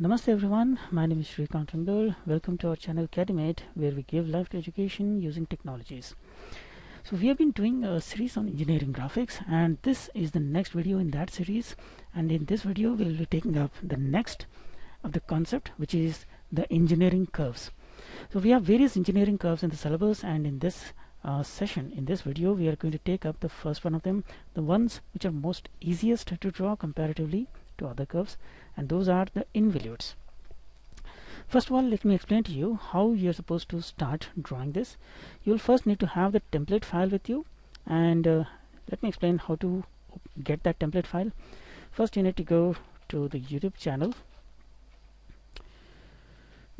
Namaste everyone, my name is Srikanth. Welcome to our channel CADiMate, where we give life to education using technologies. So we have been doing a series on engineering graphics, and this is the next video in that series. And in this video we will be taking up the next of the concept, which is the engineering curves. So we have various engineering curves in the syllabus, and in this session, in this video, we are going to take up the first one of them, the ones which are most easiest to draw comparatively to other curves, and those are the involutes. First of all, let me explain to you how you're supposed to start drawing this. You'll first need to have the template file with you, and let me explain how to get that template file. First, you need to go to the YouTube channel,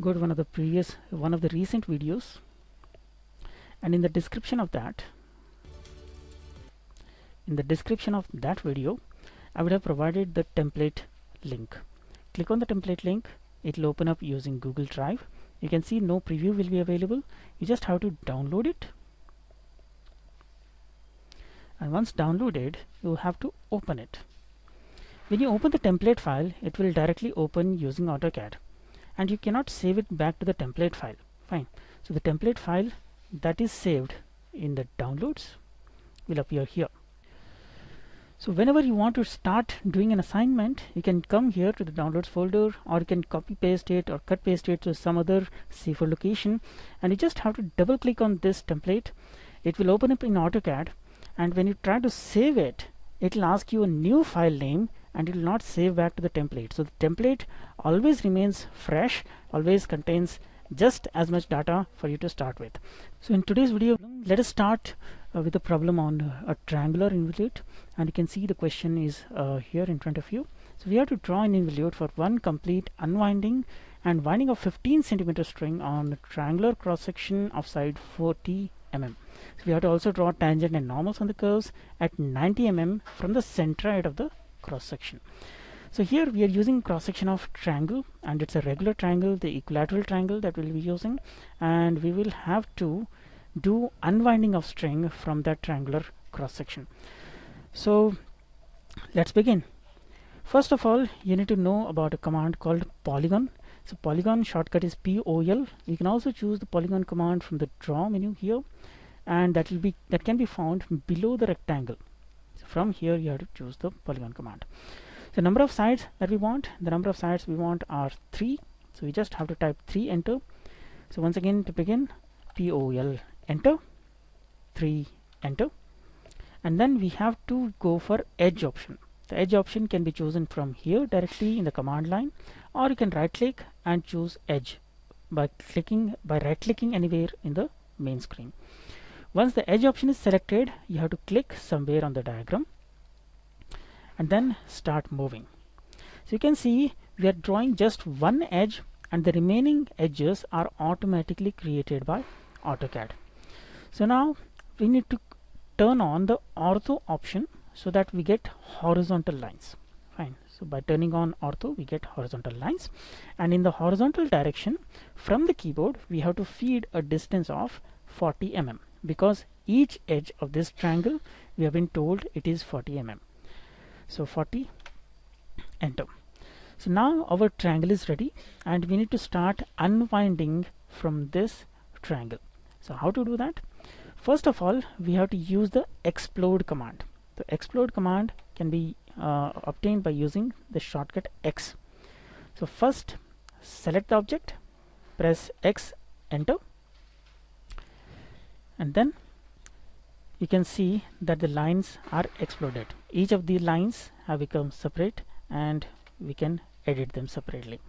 go to one of the recent videos, and in the description of that video, I would have provided the template link. Click on the template link. It will open up using Google Drive. You can see no preview will be available. You just have to download it, and once downloaded, you have to open it. When you open the template file, it will directly open using AutoCAD, and you cannot save it back to the template file. Fine. So the template file that is saved in the downloads will appear here. So whenever you want to start doing an assignment, you can come here to the downloads folder, or you can copy paste it or cut paste it to some other safer location, and you just have to double click on this template. It will open up in AutoCAD, and when you try to save it, it will ask you a new file name, and it will not save back to the template. So the template always remains fresh, always contains just as much data for you to start with. So in today's video, let us start with a problem on a triangular involute, and you can see the question is here in front of you. So we have to draw an involute for one complete unwinding and winding of 15 centimeter string on a triangular cross section of side 40 mm. So we have to also draw tangent and normals on the curves at 90 mm from the centroid of the cross section. So here we are using cross section of triangle, and it's a regular triangle, the equilateral triangle that we'll be using, and we will have to do unwinding of string from that triangular cross section. So let's begin. First of all, you need to know about a command called polygon. So polygon shortcut is POL. You can also choose the polygon command from the draw menu here, and that can be found below the rectangle. So from here you have to choose the polygon command. The number of sides that we want, are 3. So we just have to type 3, enter. So once again, to begin, POL, enter, 3, enter, and then we have to go for edge option. The edge option can be chosen from here directly in the command line, or you can right click and choose edge by right clicking anywhere in the main screen. Once the edge option is selected, you have to click somewhere on the diagram and then start moving. So you can see we are drawing just one edge, and the remaining edges are automatically created by AutoCAD. So now we need to turn on the ortho option so that we get horizontal lines. Fine. So by turning on ortho, we get horizontal lines, and in the horizontal direction from the keyboard we have to feed a distance of 40 mm, because each edge of this triangle we have been told it is 40 mm. So 40, enter. So now our triangle is ready, and we need to start unwinding from this triangle. So how to do that? First of all, we have to use the explode command. The explode command can be obtained by using the shortcut X. So first select the object, press X, enter, and then you can see that the lines are exploded. Each of the lines have become separate, and we can edit them separately.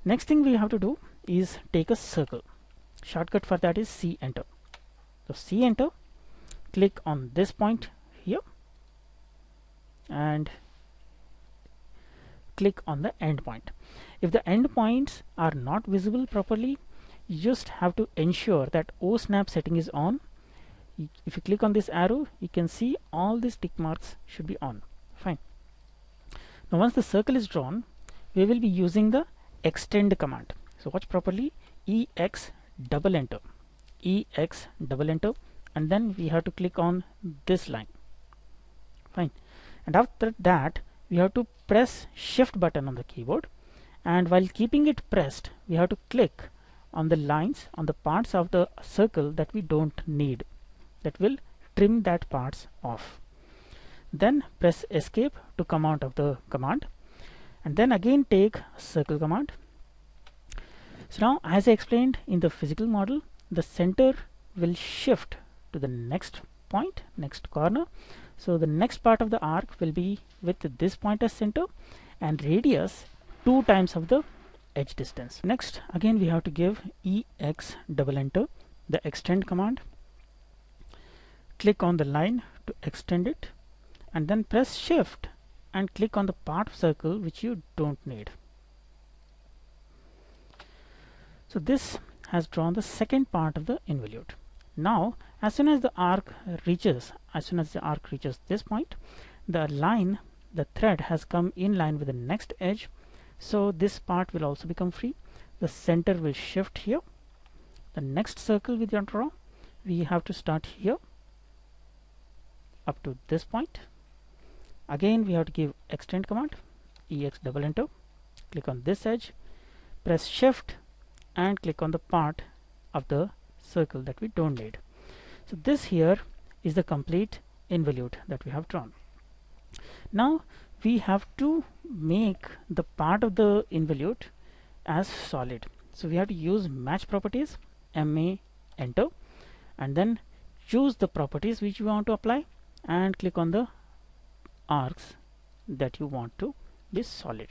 Next thing we have to do is take a circle. Shortcut for that is C, enter. So C, enter, click on this point here, and click on the end point. If the end points are not visible properly, you just have to ensure that O snap setting is on. If you click on this arrow, you can see all these tick marks should be on. Fine. Now once the circle is drawn, we will be using the extend command. So watch properly, EX double enter, EX double enter, and then we have to click on this line. Fine. And after that, we have to press shift button on the keyboard, and while keeping it pressed, we have to click on the lines, on the parts of the circle that we don't need. That will trim that parts off. Then press escape to come out of the command, and then again take circle command. So now, as I explained in the physical model, the center will shift to the next point, next corner. So the next part of the arc will be with this point as center and radius 2 times of the edge distance. Next, again we have to give EX double enter, the extend command. Click on the line to extend it, and then press shift and click on the part of circle which you don't need. So this has drawn the second part of the involute. Now, as soon as the arc reaches this point, the line, the thread has come in line with the next edge. So this part will also become free. The center will shift here. The next circle with your draw, we have to start here up to this point. Again, we have to give extend command, EX double enter, click on this edge, press shift and click on the part of the circle that we don't need. So this here is the complete involute that we have drawn. Now we have to make the part of the involute as solid. So we have to use match properties, MA enter, and then choose the properties which you want to apply and click on the arcs that you want to be solid.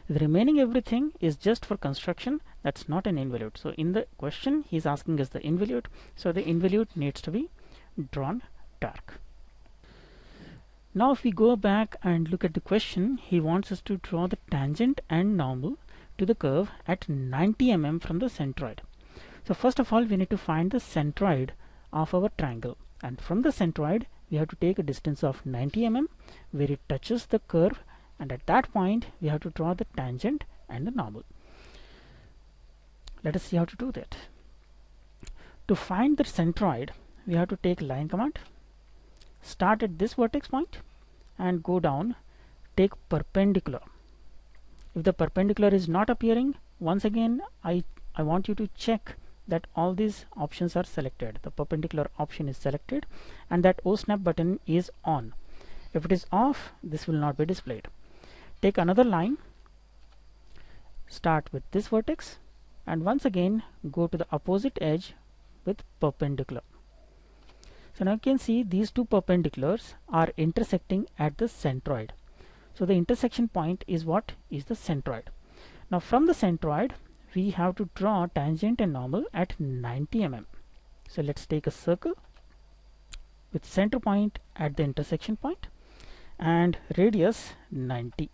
The remaining everything is just for construction. That's not an involute. So in the question he's asking us the involute, so the involute needs to be drawn dark. Now if we go back and look at the question, he wants us to draw the tangent and normal to the curve at 90 mm from the centroid. So first of all, we need to find the centroid of our triangle, and from the centroid we have to take a distance of 90 mm where it touches the curve, and at that point we have to draw the tangent and the normal. Let us see how to do that. To find the centroid, we have to take line command, start at this vertex point and go down, take perpendicular. If the perpendicular is not appearing, once again I want you to check that all these options are selected. The perpendicular option is selected and that O snap button is on. If it is off, this will not be displayed. Take another line, start with this vertex and once again go to the opposite edge with perpendicular. So now you can see these two perpendiculars are intersecting at the centroid. So the intersection point is what is the centroid. Now from the centroid we have to draw tangent and normal at 90 mm. So let's take a circle with center point at the intersection point and radius 90.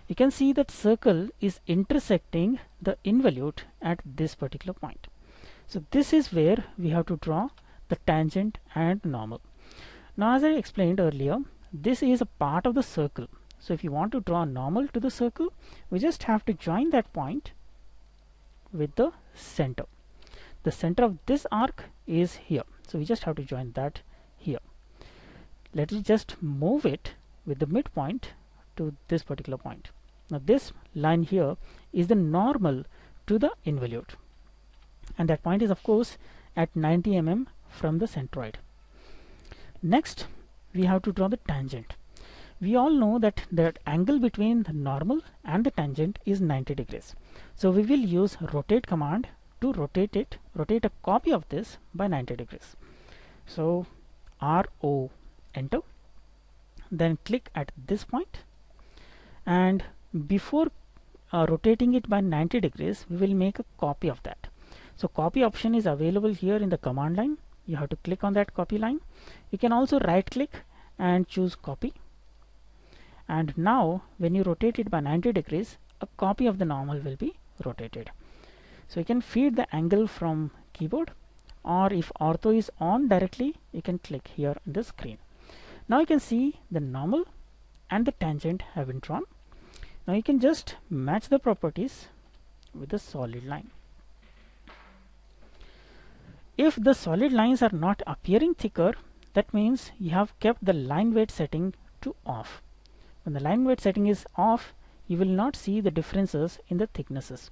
You can see that circle is intersecting the involute at this particular point. So this is where we have to draw the tangent and normal. Now as I explained earlier, this is a part of the circle. So if you want to draw normal to the circle, we just have to join that point with the center. The center of this arc is here. So we just have to join that here. Let us just move it with the midpoint to this particular point. Now this line here is the normal to the involute, and that point is of course at 90 mm from the centroid. Next we have to draw the tangent. We all know that the angle between the normal and the tangent is 90 degrees. So we will use rotate command to rotate a copy of this by 90 degrees. So RO enter, then click at this point, and before rotating it by 90 degrees we will make a copy of that. So copy option is available here in the command line. You have to click on that copy line. You can also right click and choose copy, and now when you rotate it by 90 degrees a copy of the normal will be rotated. So you can feed the angle from keyboard, or if ortho is on directly you can click here on the screen. Now you can see the normal and the tangent have been drawn. Now you can just match the properties with the solid line. If the solid lines are not appearing thicker, that means you have kept the line weight setting to off. When the line weight setting is off, you will not see the differences in the thicknesses.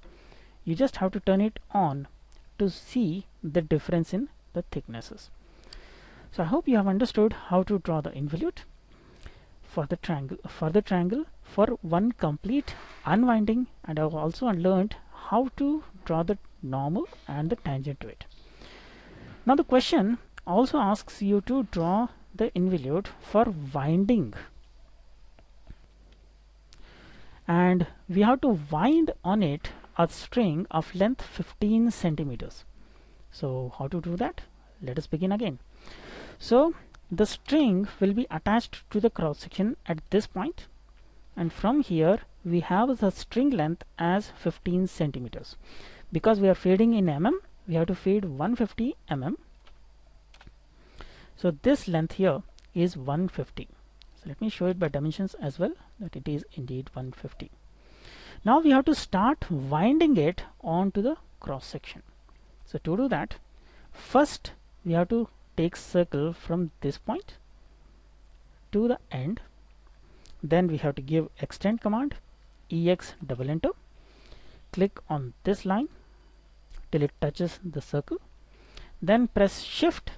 You just have to turn it on to see the difference in the thicknesses. So I hope you have understood how to draw the involute for the triangle for one complete unwinding, and I have also learned how to draw the normal and the tangent to it. Now the question also asks you to draw the involute for winding, and we have to wind on it a string of length 15 centimeters. So how to do that? Let us begin again. So the string will be attached to the cross section at this point, and from here we have the string length as 15 centimeters. Because we are feeding in mm, we have to feed 150 mm. So this length here is 150. So let me show it by dimensions as well, that it is indeed 150. Now we have to start winding it onto the cross section. So to do that, first we have to take circle from this point to the end. Then we have to give extend command, ex double enter, click on this line till it touches the circle, then press shift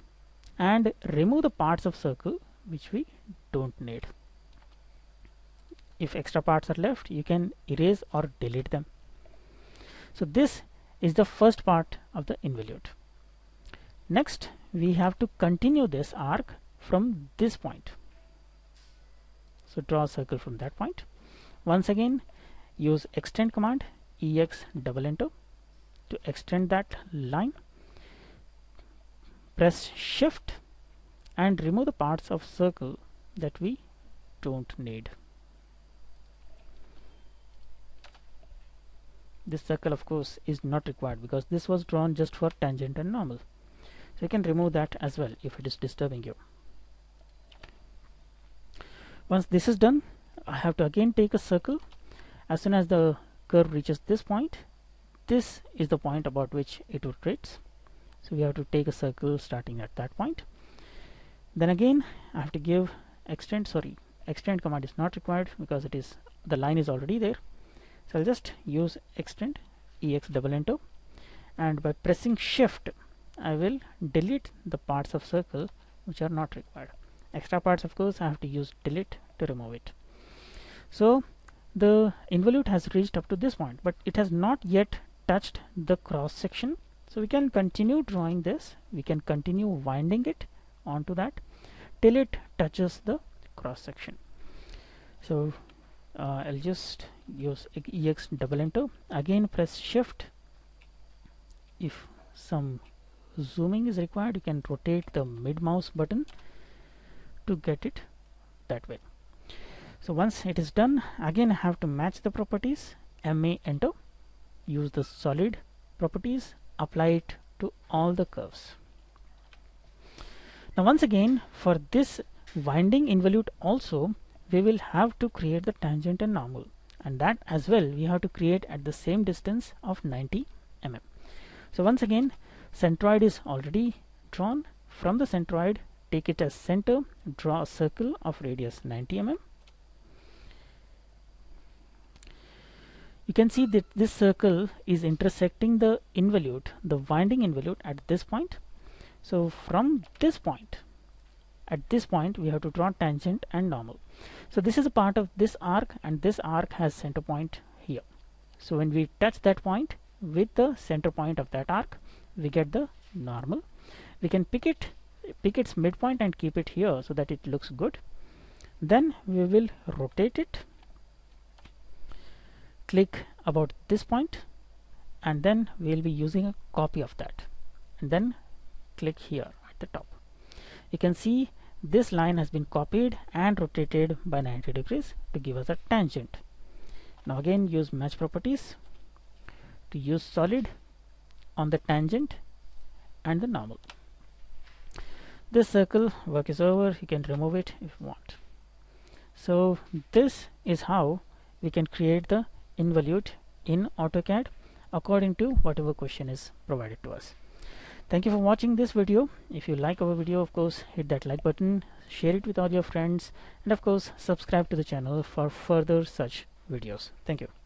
and remove the parts of circle which we don't need. If extra parts are left, you can erase or delete them. So this is the first part of the involute. Next we have to continue this arc from this point. So draw a circle from that point. Once again use extend command, ex double enter, to extend that line. Press shift and remove the parts of circle that we don't need. This circle of course is not required because this was drawn just for tangent and normal. So you can remove that as well if it is disturbing you. Once this is done, I have to again take a circle. As soon as the curve reaches this point, this is the point about which it rotates. So we have to take a circle starting at that point. Then again I have to give extend command is not required because it is the line is already there. So I'll just use extend, ex double enter, and by pressing shift I will delete the parts of circle which are not required. Extra parts of course I have to use delete to remove it. So the involute has reached up to this point, but it has not yet touched the cross section. So we can continue drawing this, we can continue winding it onto that till it touches the cross section. So I'll just use ex double enter, again press shift. If some zooming is required, you can rotate the mid mouse button to get it that way. So once it is done, again I have to match the properties, ma enter, use the solid properties, apply it to all the curves. Now once again for this winding involute also we will have to create the tangent and normal, and that as well we have to create at the same distance of 90 mm. So once again centroid is already drawn. From the centroid, take it as center, draw a circle of radius 90 mm. You can see that this circle is intersecting the involute, the winding involute at this point. So from this point, at this point we have to draw tangent and normal. So this is a part of this arc, and this arc has center point here. So when we touch that point with the center point of that arc, we get the normal. We can pick its midpoint and keep it here so that it looks good. Then we will rotate it, click about this point, and then we will be using a copy of that, and then click here at the top. You can see this line has been copied and rotated by 90 degrees to give us a tangent. Now again use match properties to use solid on the tangent and the normal. This circle work is over, you can remove it if you want. So this is how we can create the involute in AutoCAD according to whatever question is provided to us. Thank you for watching this video. If you like our video, of course hit that like button, share it with all your friends, and of course subscribe to the channel for further such videos. Thank you.